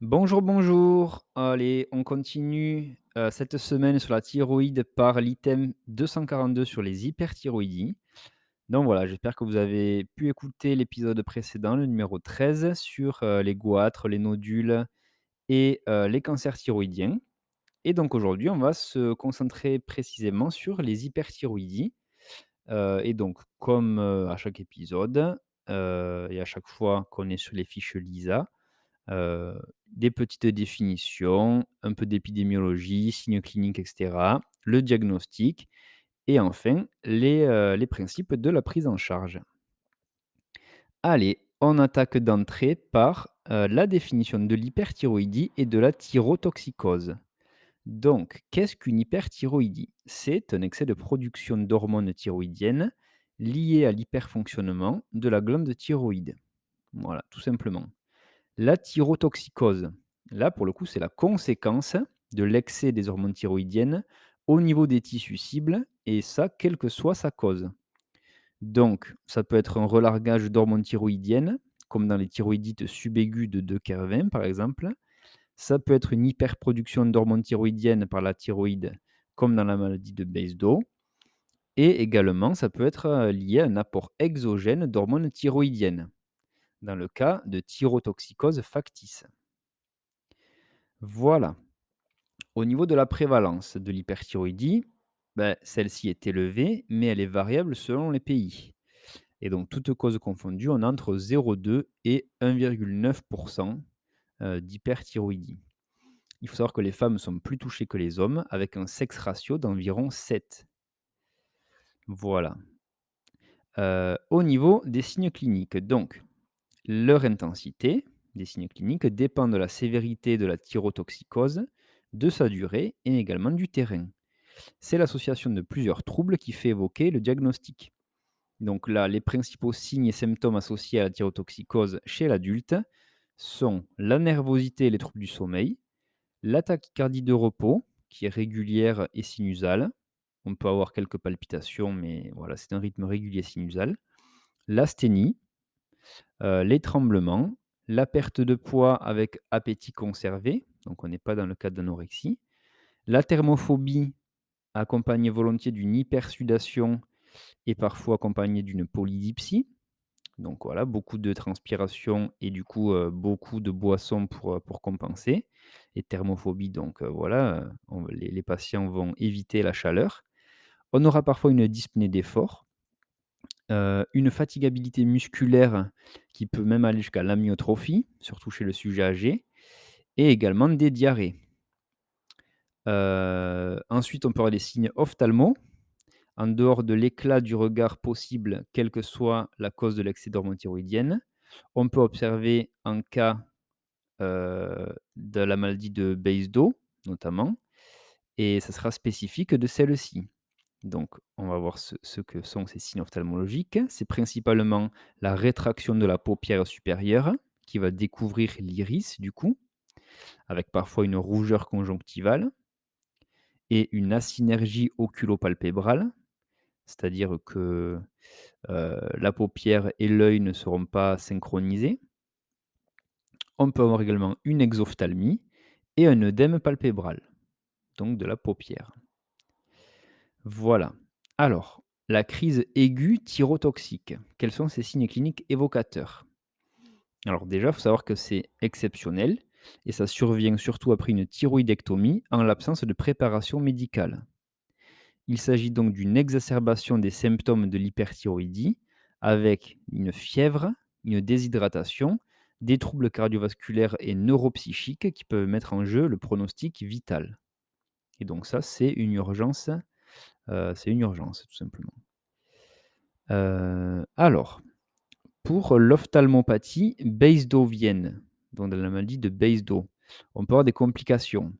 Bonjour, bonjour. Allez, on continue cette semaine sur la thyroïde par l'item 242 sur les hyperthyroïdies. Donc voilà, j'espère que vous avez pu écouter l'épisode précédent, le numéro 13, sur les goitres, les nodules et les cancers thyroïdiens. Et donc aujourd'hui, on va se concentrer précisément sur les hyperthyroïdies. Et donc, comme à chaque épisode et à chaque fois qu'on est sur les fiches LISA, des petites définitions, un peu d'épidémiologie, signes cliniques et cetera, le diagnostic et enfin les principes de la prise en charge. Allez, on attaque d'entrée par, la définition de l'hyperthyroïdie et de la thyrotoxicose. Donc, qu'est-ce qu'une hyperthyroïdie? C'est un excès de production d'hormones thyroïdiennes liées à l'hyperfonctionnement de la glande thyroïde. Voilà, tout simplement. La thyrotoxicose, là, pour le coup, c'est la conséquence de l'excès des hormones thyroïdiennes au niveau des tissus cibles et ça, quelle que soit sa cause. Donc, ça peut être un relargage d'hormones thyroïdiennes, comme dans les thyroïdites subaiguës de De Kervin, par exemple. Ça peut être une hyperproduction d'hormones thyroïdiennes par la thyroïde, comme dans la maladie de Basedow. Et également, ça peut être lié à un apport exogène d'hormones thyroïdiennes, dans le cas de thyrotoxicose factice. Voilà. Au niveau de la prévalence de l'hyperthyroïdie, celle-ci est élevée, mais elle est variable selon les pays. Et donc, toutes causes confondues, on a entre 0,2 et 1,9% d'hyperthyroïdie. Il faut savoir que les femmes sont plus touchées que les hommes, avec un sexe ratio d'environ 7. Voilà. Au niveau des signes cliniques, donc, leur intensité des signes cliniques dépend de la sévérité de la thyrotoxicose, de sa durée et également du terrain. C'est l'association de plusieurs troubles qui fait évoquer le diagnostic. Donc là, les principaux signes et symptômes associés à la thyrotoxicose chez l'adulte sont la nervosité et les troubles du sommeil, la tachycardie de repos, qui est régulière et sinusale. On peut avoir quelques palpitations, mais voilà, c'est un rythme régulier sinusal. L'asthénie, les tremblements, la perte de poids avec appétit conservé, donc on n'est pas dans le cas d'anorexie. La thermophobie, accompagnée volontiers d'une hypersudation et parfois accompagnée d'une polydipsie. Donc voilà, beaucoup de transpiration et du coup, beaucoup de boissons pour compenser. Et thermophobie, donc voilà, on les patients vont éviter la chaleur. On aura parfois une dyspnée d'effort, une fatigabilité musculaire qui peut même aller jusqu'à l'amyotrophie, surtout chez le sujet âgé et également des diarrhées. Ensuite, on peut avoir des signes ophtalmo. En dehors de l'éclat du regard possible, quelle que soit la cause de l'excès d'hormones thyroïdiennes, on peut observer un cas, de la maladie de Basedow, notamment, et ça sera spécifique de celle-ci. Donc, on va voir ce que sont ces signes ophtalmologiques. C'est principalement la rétraction de la paupière supérieure, qui va découvrir l'iris, du coup, avec parfois une rougeur conjonctivale et une asynergie oculopalpébrale, c'est-à-dire que la paupière et l'œil ne seront pas synchronisés. On peut avoir également une exophthalmie et un œdème palpébral, donc de la paupière. Voilà. Alors, la crise aiguë thyrotoxique, quels sont ses signes cliniques évocateurs? Alors déjà, il faut savoir que c'est exceptionnel et ça survient surtout après une thyroïdectomie en l'absence de préparation médicale. Il s'agit donc d'une exacerbation des symptômes de l'hyperthyroïdie avec une fièvre, une déshydratation, des troubles cardiovasculaires et neuropsychiques qui peuvent mettre en jeu le pronostic vital. Et donc ça, c'est une urgence tout simplement. Alors, pour l'ophtalmopathie basedowienne, donc dans la maladie de Basedow, on peut avoir des complications.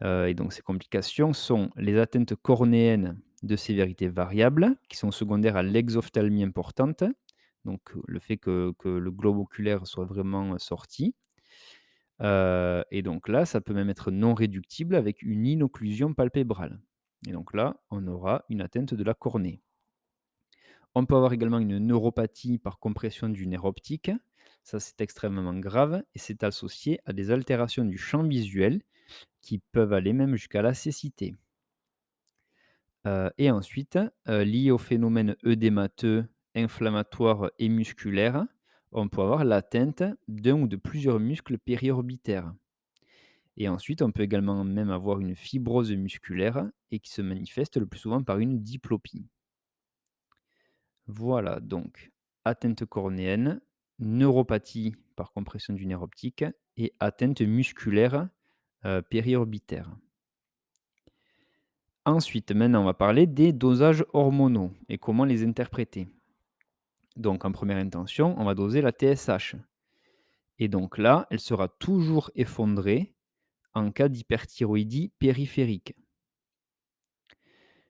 Et donc ces complications sont les atteintes cornéennes de sévérité variable, qui sont secondaires à l'exophthalmie importante, donc le fait que le globe oculaire soit vraiment, sorti. Et donc là, ça peut même être non réductible avec une inocclusion palpébrale. Et donc là, on aura une atteinte de la cornée. On peut avoir également une neuropathie par compression du nerf optique. Ça, c'est extrêmement grave et c'est associé à des altérations du champ visuel qui peuvent aller même jusqu'à la cécité. Et ensuite, lié au phénomène œdémateux, inflammatoire et musculaire, on peut avoir l'atteinte d'un ou de plusieurs muscles périorbitaires. Et ensuite, on peut également même avoir une fibrose musculaire et qui se manifeste le plus souvent par une diplopie. Voilà donc atteinte cornéenne, neuropathie par compression du nerf optique et atteinte musculaire, périorbitaire. Ensuite, maintenant, on va parler des dosages hormonaux et comment les interpréter. Donc, en première intention, on va doser la TSH. Et donc là, elle sera toujours effondrée en cas d'hyperthyroïdie périphérique.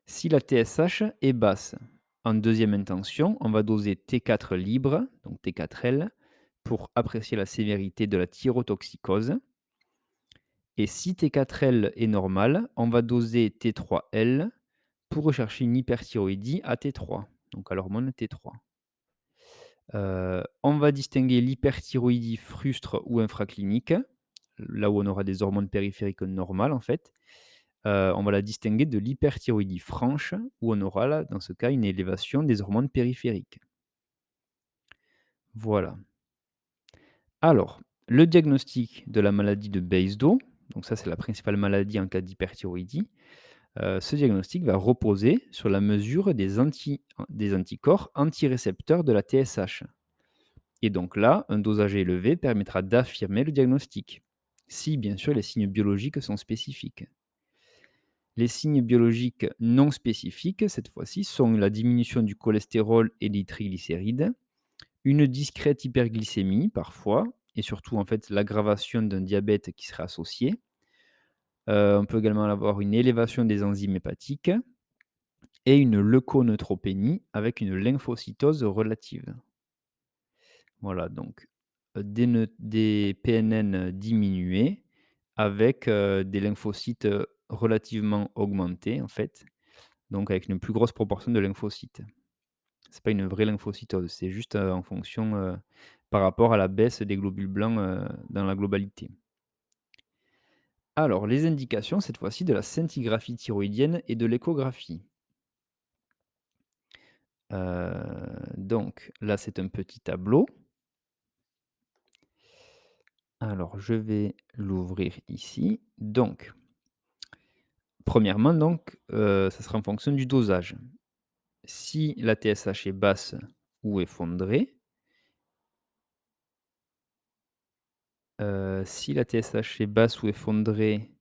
Si la TSH est basse, en deuxième intention, on va doser T4 libre, donc T4L, pour apprécier la sévérité de la thyrotoxicose. Et si T4L est normal, on va doser T3L pour rechercher une hyperthyroïdie à T3, donc à l'hormone T3. On va distinguer l'hyperthyroïdie frustre ou infraclinique, là où on aura des hormones périphériques normales en fait. On va la distinguer de l'hyperthyroïdie franche, où on aura là, dans ce cas, une élévation des hormones périphériques. Voilà. Alors, le diagnostic de la maladie de Basedow, donc ça c'est la principale maladie en cas d'hyperthyroïdie, ce diagnostic va reposer sur la mesure des anticorps antirécepteurs de la TSH. Et donc là, un dosage élevé permettra d'affirmer le diagnostic, si bien sûr les signes biologiques sont spécifiques. Les signes biologiques non spécifiques, cette fois-ci, sont la diminution du cholestérol et des triglycérides, une discrète hyperglycémie parfois, et surtout en fait l'aggravation d'un diabète qui serait associé. On peut également avoir une élévation des enzymes hépatiques et une leuconeutropénie avec une lymphocytose relative. Voilà, donc des PNN diminués avec des lymphocytes relativement augmentés, en fait, donc avec une plus grosse proportion de lymphocytes. C'est pas une vraie lymphocytose, c'est juste en fonction par rapport à la baisse des globules blancs dans la globalité. Alors, les indications, cette fois-ci, de la scintigraphie thyroïdienne et de l'échographie. Donc là, c'est un petit tableau. Alors, je vais l'ouvrir ici. Donc, premièrement, donc, ça sera en fonction du dosage. Si la TSH est basse ou effondrée, si la TSH est basse ou effondrée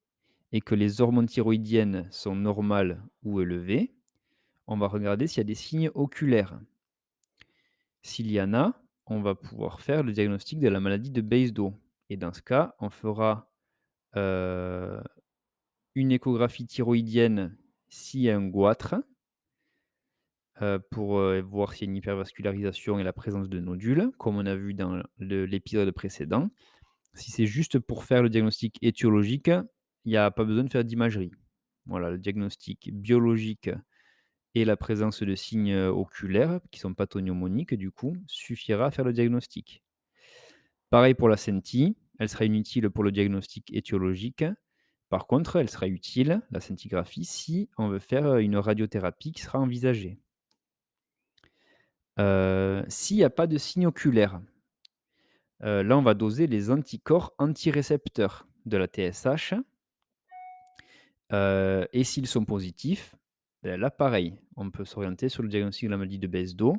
et que les hormones thyroïdiennes sont normales ou élevées, on va regarder s'il y a des signes oculaires. S'il y en a, on va pouvoir faire le diagnostic de la maladie de Basedow et dans ce cas, on fera, heu, une échographie thyroïdienne s'il y a un goitre, pour, voir s'il y a une hypervascularisation et la présence de nodules, comme on a vu dans l'épisode précédent. Si c'est juste pour faire le diagnostic étiologique, il y a pas besoin de faire d'imagerie. Voilà, le diagnostic biologique et la présence de signes, oculaires qui sont pathognomoniques du coup, suffira à faire le diagnostic. Pareil pour la SENTI, elle sera inutile pour le diagnostic étiologique. Par contre, elle sera utile, la scintigraphie, si on veut faire, une radiothérapie qui sera envisagée. S'il y a pas de signe oculaire, là on va doser les anticorps antirécepteurs de la TSH, et s'ils sont positifs, là pareil, on peut s'orienter sur le diagnostic de la maladie de Basedow,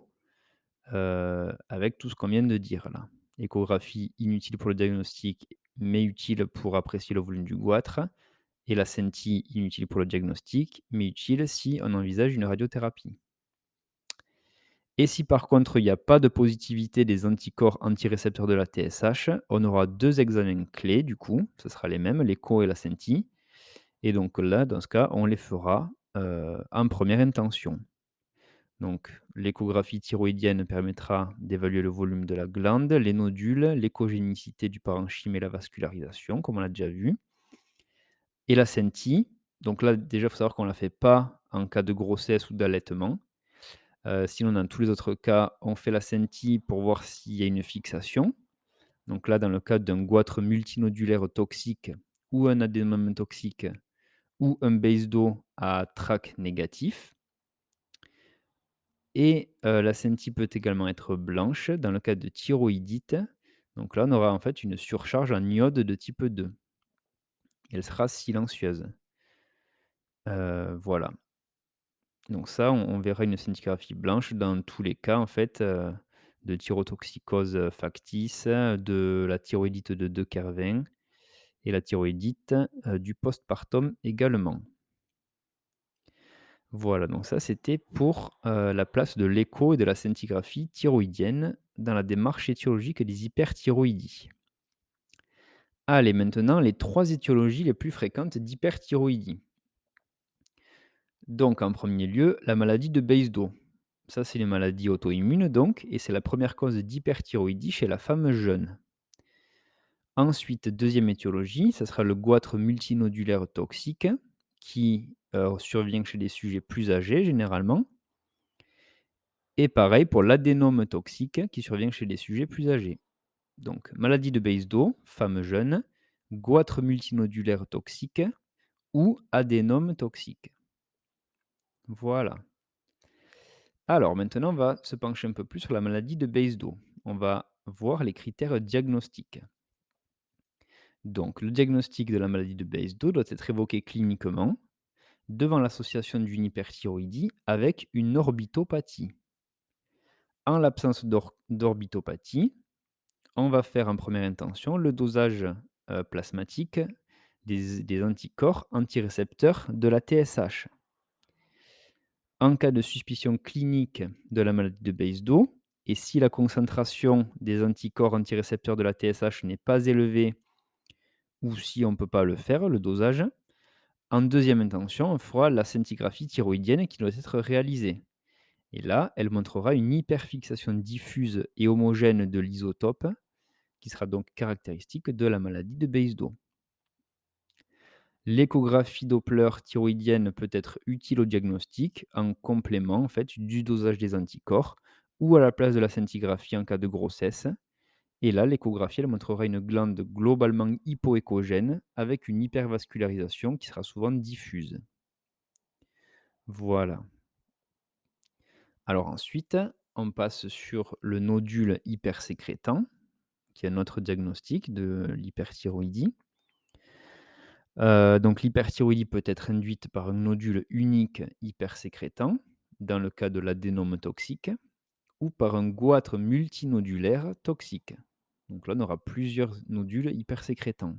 avec tout ce qu'on vient de dire là. Échographie inutile pour le diagnostic, mais utile pour apprécier le volume du goitre et la SENTI inutile pour le diagnostic, mais utile si on envisage une radiothérapie. Et si par contre il n'y a pas de positivité des anticorps antirécepteurs de la TSH, on aura 2 examens clés du coup, ce sera les mêmes, l'écho et la SENTI. Et donc là, dans ce cas, on les fera, en première intention. Donc l'échographie thyroïdienne permettra d'évaluer le volume de la glande, les nodules, l'échogénicité du parenchyme et la vascularisation, comme on l'a déjà vu. Et la SENTI, donc là déjà, il faut savoir qu'on ne la fait pas en cas de grossesse ou d'allaitement. Sinon dans tous les autres cas, on fait la SENTI pour voir s'il y a une fixation. Donc là, dans le cadre d'un goitre multinodulaire toxique ou un adénome toxique ou un base d'eau à trac négatif. Et la scintille peut également être blanche dans le cas de thyroïdite. Donc là, on aura en fait une surcharge en iode de type 2. Elle sera silencieuse. Voilà. Donc ça, on verra une scintigraphie blanche dans tous les cas en fait, de thyrotoxicose, factice, de la thyroïdite de De Quervain et la thyroïdite, du postpartum également. Voilà, donc ça, c'était pour, la place de l'écho et de la scintigraphie thyroïdienne dans la démarche étiologique des hyperthyroïdies. Allez, maintenant, les 3 étiologies les plus fréquentes d'hyperthyroïdie. Donc, en premier lieu, la maladie de Basedow. Ça, c'est les maladies auto-immunes, donc, et c'est la première cause d'hyperthyroïdie chez la femme jeune. Ensuite, deuxième étiologie, ça sera le goitre multinodulaire toxique, qui survient chez des sujets plus âgés, généralement. Et pareil pour l'adénome toxique qui survient chez des sujets plus âgés. Donc, maladie de Basedow, femme jeune, goitre multinodulaire toxique ou adénome toxique. Voilà. Alors maintenant, on va se pencher un peu plus sur la maladie de Basedow. On va voir les critères diagnostiques. Donc, le diagnostic de la maladie de Basedow doit être évoqué cliniquement devant l'association d'une hyperthyroïdie avec une orbitopathie. En l'absence d'orbitopathie, on va faire en première intention le dosage, plasmatique des anticorps antirécepteurs de la TSH. En cas de suspicion clinique de la maladie de Basedow et si la concentration des anticorps antirécepteurs de la TSH n'est pas élevée ou si on ne peut pas le faire, le dosage, en deuxième intention, on fera la scintigraphie thyroïdienne qui doit être réalisée. Et là, elle montrera une hyperfixation diffuse et homogène de l'isotope qui sera donc caractéristique de la maladie de Basedow. L'échographie Doppler thyroïdienne peut être utile au diagnostic en complément en fait, du dosage des anticorps ou à la place de la scintigraphie en cas de grossesse. Et là, l'échographie elle montrera une glande globalement hypoéchogène avec une hypervascularisation qui sera souvent diffuse. Voilà. Alors ensuite, on passe sur le nodule hypersécrétant, qui est notre diagnostic de l'hyperthyroïdie. Donc l'hyperthyroïdie peut être induite par un nodule unique hypersécrétant, dans le cas de l'adénome toxique, ou par un goitre multinodulaire toxique. Donc là, on aura plusieurs nodules hypersécrétants.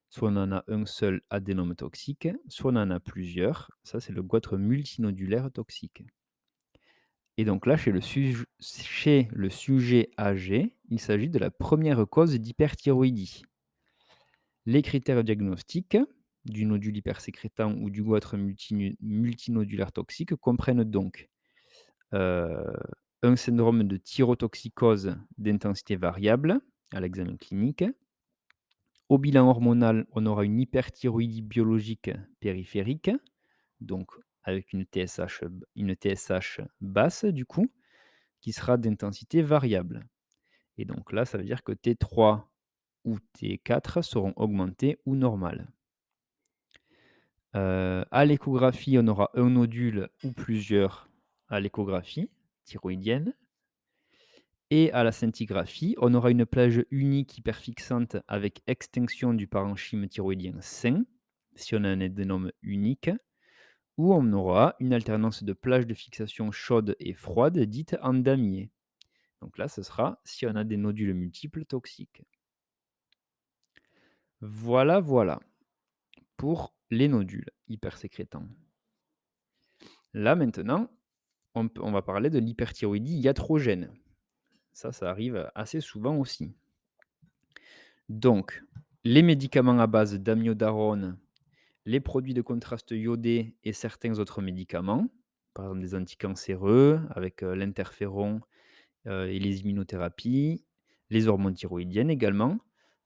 Soit on en a un seul adénome toxique, soit on en a plusieurs. Ça, c'est le goitre multinodulaire toxique. Et donc là, chez le sujet âgé, il s'agit de la première cause d'hyperthyroïdie. Les critères diagnostiques du nodule hypersécrétant ou du goitre multinodulaire toxique comprennent donc euh, un syndrome de thyrotoxicose d'intensité variable à l'examen clinique. Au bilan hormonal, on aura une hyperthyroïdie biologique périphérique, donc avec une TSH basse du coup, qui sera d'intensité variable. Et donc là, ça veut dire que T3 ou T4 seront augmentés ou normales. À l'échographie, on aura un nodule ou plusieurs à l'échographie thyroïdienne. Et à la scintigraphie, on aura une plage unique hyperfixante avec extinction du parenchyme thyroïdien sain, si on a un adénome unique, ou on aura une alternance de plages de fixation chaude et froide dite en damier. Donc là, ce sera si on a des nodules multiples toxiques. Voilà, voilà, pour les nodules hypersécrétants. Là, maintenant, on va parler de l'hyperthyroïdie iatrogène. Ça arrive assez souvent aussi. Donc, les médicaments à base d'amiodarone, les produits de contraste iodé et certains autres médicaments, par exemple des anticancéreux avec l'interféron et les immunothérapies, les hormones thyroïdiennes également,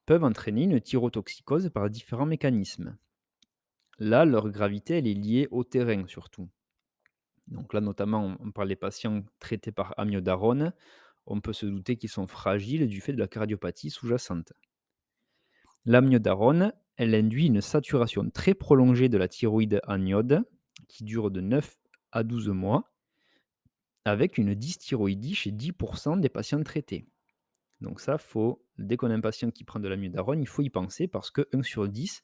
peuvent entraîner une thyrotoxicose par différents mécanismes. Là, leur gravité, elle est liée au terrain surtout. Donc là, notamment, on parle des patients traités par amiodarone. on peut se douter qu'ils sont fragiles du fait de la cardiopathie sous-jacente. L'amiodarone, elle induit une saturation très prolongée de la thyroïde en iode, qui dure de 9 à 12 mois, avec une dysthyroïdie chez 10% des patients traités. Donc ça, dès qu'on a un patient qui prend de l'amiodarone, il faut y penser parce que 1 sur 10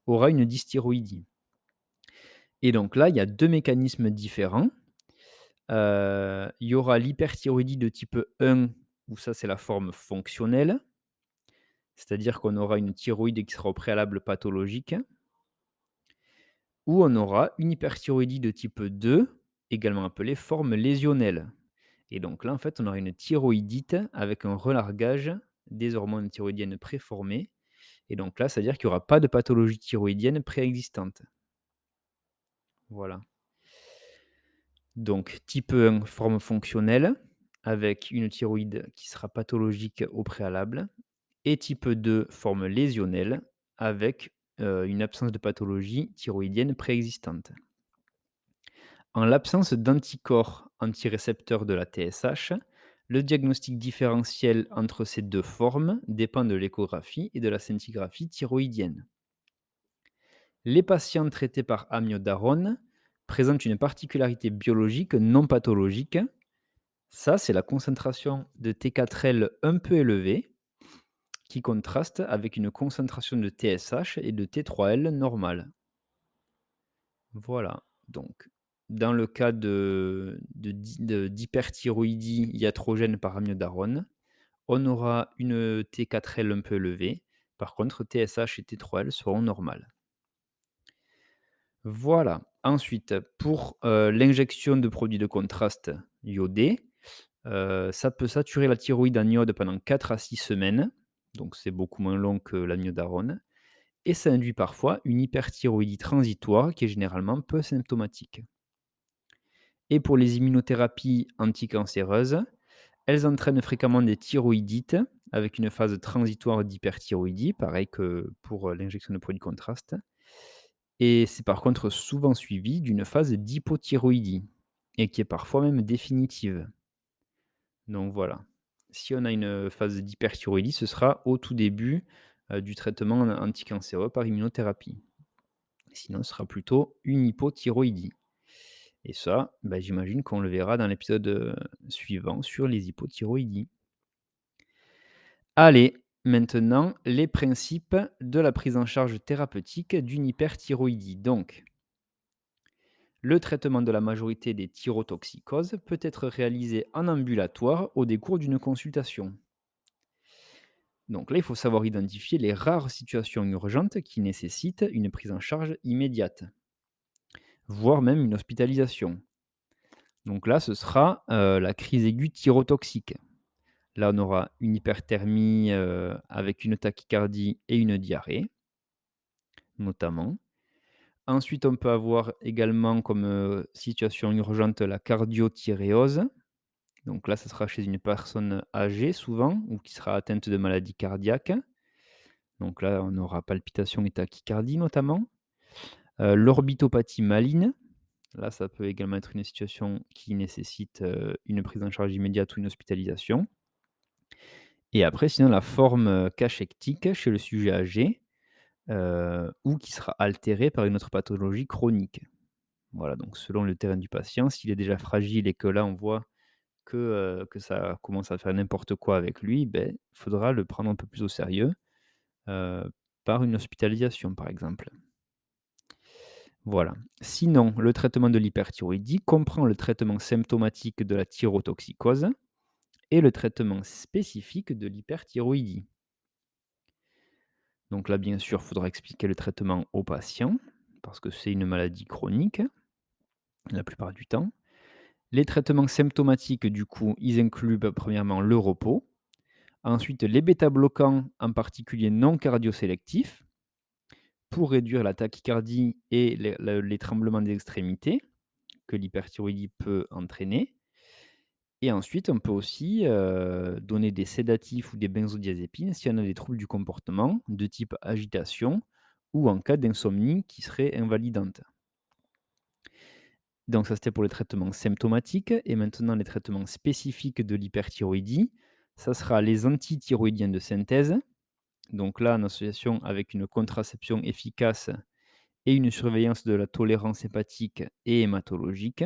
aura une dysthyroïdie. Et donc là, il y a 2 mécanismes différents. Il y aura l'hyperthyroïdie de type 1, où ça, c'est la forme fonctionnelle, c'est-à-dire qu'on aura une thyroïde qui sera au préalable pathologique, ou on aura une hyperthyroïdie de type 2, également appelée forme lésionnelle. Et donc là, en fait, on aura une thyroïdite avec un relargage des hormones thyroïdiennes préformées. Et donc là, c'est-à-dire qu'il n'y aura pas de pathologie thyroïdienne préexistante. Voilà. Donc type 1, forme fonctionnelle, avec une thyroïde qui sera pathologique au préalable. Et type 2, forme lésionnelle, avec une absence de pathologie thyroïdienne préexistante. En l'absence d'anticorps antirécepteurs de la TSH, le diagnostic différentiel entre ces deux formes dépend de l'échographie et de la scintigraphie thyroïdienne. Les patients traités par amiodarone présentent une particularité biologique non pathologique. Ça, c'est la concentration de T4L un peu élevée, qui contraste avec une concentration de TSH et de T3L normale. Voilà, donc dans le cas d'hyperthyroïdie iatrogène par amiodarone, on aura une T4L un peu élevée. Par contre, TSH et T3L seront normales. Voilà. Ensuite, pour l'injection de produits de contraste iodés, ça peut saturer la thyroïde en iode pendant 4 à 6 semaines, donc c'est beaucoup moins long que l'amiodarone, et ça induit parfois une hyperthyroïdie transitoire qui est généralement peu symptomatique. Et pour les immunothérapies anticancéreuses, elles entraînent fréquemment des thyroïdites avec une phase transitoire d'hyperthyroïdie, pareil que pour l'injection de produits de contraste. Et c'est par contre souvent suivi d'une phase d'hypothyroïdie, et qui est parfois même définitive. Donc voilà. Si on a une phase d'hyperthyroïdie, ce sera au tout début du traitement anticancéreux par immunothérapie. Sinon, ce sera plutôt une hypothyroïdie. Et ça, bah, j'imagine qu'on le verra dans l'épisode suivant sur les hypothyroïdies. Allez, maintenant, les principes de la prise en charge thérapeutique d'une hyperthyroïdie. Donc, le traitement de la majorité des thyrotoxicoses peut être réalisé en ambulatoire au décours d'une consultation. Donc là, il faut savoir identifier les rares situations urgentes qui nécessitent une prise en charge immédiate, voire même une hospitalisation. Donc là, ce sera la crise aiguë thyrotoxique. Là, on aura une hyperthermie avec une tachycardie et une diarrhée, notamment. Ensuite, on peut avoir également comme situation urgente la cardiothyréose. Donc là, ce sera chez une personne âgée souvent ou qui sera atteinte de maladie cardiaque. Donc là, on aura palpitations et tachycardie notamment. L'orbitopathie maligne, là, ça peut également être une situation qui nécessite une prise en charge immédiate ou une hospitalisation. Et après, sinon, la forme cachectique chez le sujet âgé ou qui sera altérée par une autre pathologie chronique. Voilà, donc selon le terrain du patient, s'il est déjà fragile et que là, on voit que ça commence à faire n'importe quoi avec lui, ben, il faudra le prendre un peu plus au sérieux heu, par une hospitalisation, par exemple. Voilà. Sinon, le traitement de l'hyperthyroïdie comprend le traitement symptomatique de la thyrotoxicose et le traitement spécifique de l'hyperthyroïdie. Donc là, bien sûr, il faudra expliquer le traitement au patient, parce que c'est une maladie chronique, la plupart du temps. Les traitements symptomatiques, du coup, ils incluent premièrement le repos, ensuite les bêta-bloquants, en particulier non cardiosélectifs, pour réduire la tachycardie et les tremblements des extrémités que l'hyperthyroïdie peut entraîner. Et ensuite, on peut aussi donner des sédatifs ou des benzodiazépines si on a des troubles du comportement de type agitation ou en cas d'insomnie qui serait invalidante. Donc ça, c'était pour les traitements symptomatiques et maintenant les traitements spécifiques de l'hyperthyroïdie, ça sera les antithyroïdiens de synthèse. Donc là, en association avec une contraception efficace et une surveillance de la tolérance hépatique et hématologique.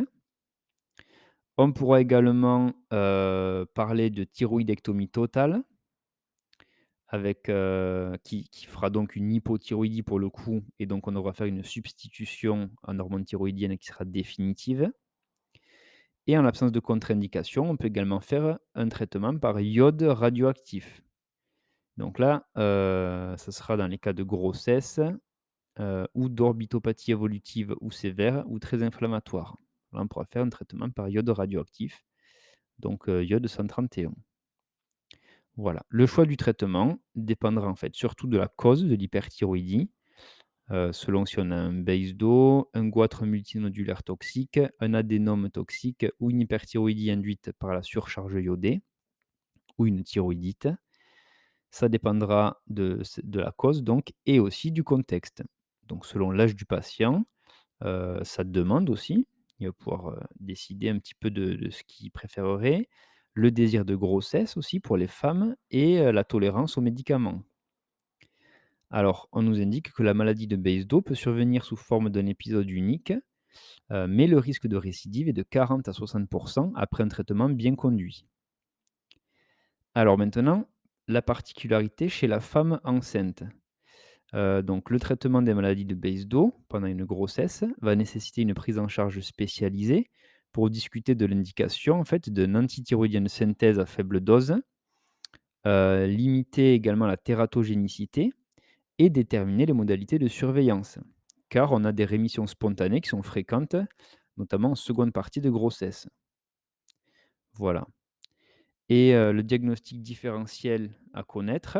On pourra également, parler de thyroïdectomie totale avec, qui fera donc une hypothyroïdie pour le coup et donc on devra faire une substitution en hormones thyroïdiennes qui sera définitive et en l'absence de contre-indication, on peut également faire un traitement par iode radioactif. Donc là, ça sera dans les cas de grossesse, ou d'orbitopathie évolutive ou sévère ou très inflammatoire. Là, on pourra faire un traitement par iode radioactif, donc iode 131. Voilà. Le choix du traitement dépendra en fait surtout de la cause de l'hyperthyroïdie, selon si on a un BASE-DO, un goitre multinodulaire toxique, un adénome toxique ou une hyperthyroïdie induite par la surcharge iodée ou une thyroïdite. Ça dépendra de la cause donc et aussi du contexte. Donc selon l'âge du patient, sa demande aussi, il va pouvoir, décider un petit peu de ce qu'il préférerait. Le désir de grossesse aussi pour les femmes et la tolérance aux médicaments. Alors, on nous indique que la maladie de Basedow peut survenir sous forme d'un épisode unique, mais le risque de récidive est de 40 à 60 après un traitement bien conduit. Alors maintenant, la particularité chez la femme enceinte. Donc le traitement des maladies de Basedow pendant une grossesse va nécessiter une prise en charge spécialisée pour discuter de l'indication en fait d'un antithyroïdien de synthèse à faible dose, limiter également la tératogénicité et déterminer les modalités de surveillance. Car on a des rémissions spontanées qui sont fréquentes, notamment en seconde partie de grossesse. Voilà. Et le diagnostic différentiel à connaître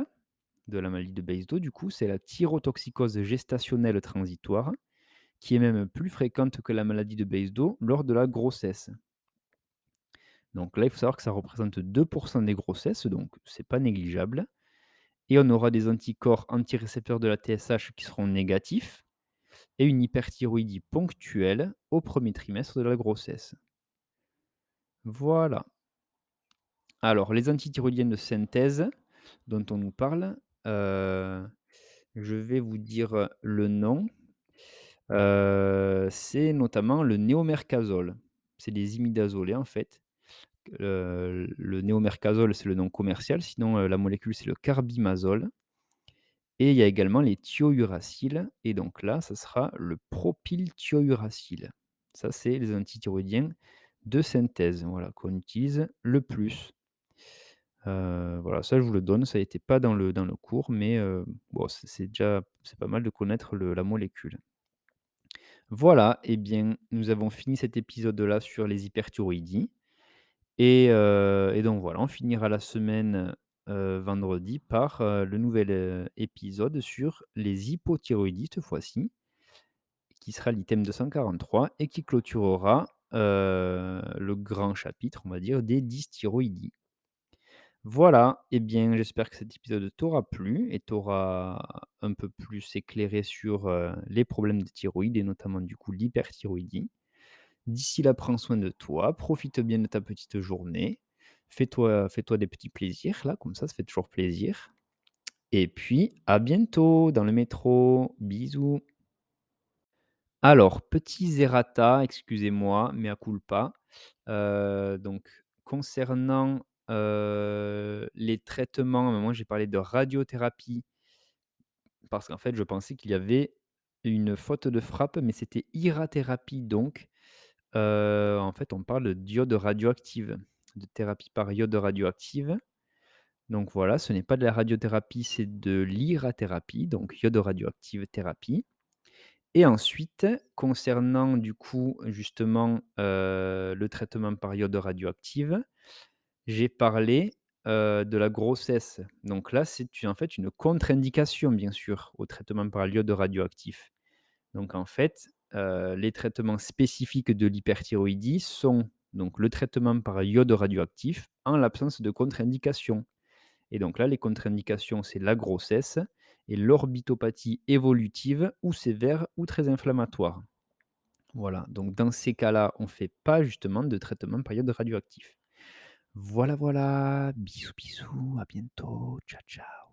de la maladie de Basedow, du coup, c'est la thyrotoxicose gestationnelle transitoire, qui est même plus fréquente que la maladie de Basedow lors de la grossesse. Donc là, il faut savoir que ça représente 2 des grossesses, donc c'est pas négligeable. Et on aura des anticorps antirécepteurs de la TSH qui seront négatifs et une hyperthyroïdie ponctuelle au premier trimestre de la grossesse. Voilà. Alors, les antithyroïdiennes de synthèse dont on nous parle, je vais vous dire le nom. C'est notamment le néomercazole. C'est des imidazolés en fait. Le néomercazole, c'est le nom commercial, sinon, la molécule, c'est le carbimazole et il y a également les thiouracils et donc là, ça sera le propylthiouracil. Ça, c'est les antithyroïdiens de synthèse, voilà, qu'on utilise le plus. Voilà, ça je vous le donne, ça n'était pas dans le cours, mais bon, c'est déjà c'est pas mal de connaître la molécule. Voilà, et bien, nous avons fini cet épisode-là sur les hyperthyroïdies et donc voilà, on finira la semaine, vendredi par, le nouvel, épisode sur les hypothyroïdies cette fois-ci, qui sera l'item 243 et qui clôturera, le grand chapitre, on va dire, des dysthyroïdies. Voilà, et bien, j'espère que cet épisode t'aura plu et t'aura un peu plus éclairé sur, les problèmes de thyroïde et notamment, du coup, l'hyperthyroïdie. D'ici là, prends soin de toi, profite bien de ta petite journée, fais-toi des petits plaisirs là, comme ça fait toujours plaisir et puis à bientôt dans le métro. Bisous. Alors, petits errata, excusez-moi, mea culpa. Donc concernant, les traitements, à un moment j'ai parlé de radiothérapie parce qu'en fait je pensais qu'il y avait une faute de frappe, mais c'était irathérapie donc. En fait, on parle d'iode radioactive, de thérapie par iode radioactive. Donc voilà, ce n'est pas de la radiothérapie, c'est de l'irathérapie, donc iode radioactive thérapie. Et ensuite, concernant du coup justement, le traitement par iode radioactive, j'ai parlé, de la grossesse. Donc là, c'est en fait une contre-indication bien sûr au traitement par l'iode radioactif. Donc en fait, les traitements spécifiques de l'hyperthyroïdie sont donc le traitement par iode radioactif en l'absence de contre-indication. Et donc là, les contre-indications, c'est la grossesse et l'orbitopathie évolutive ou sévère ou très inflammatoire. Voilà, donc dans ces cas-là, on fait pas justement de traitement par iode radioactif. Voilà, voilà, bisous, bisous, à bientôt, ciao, ciao.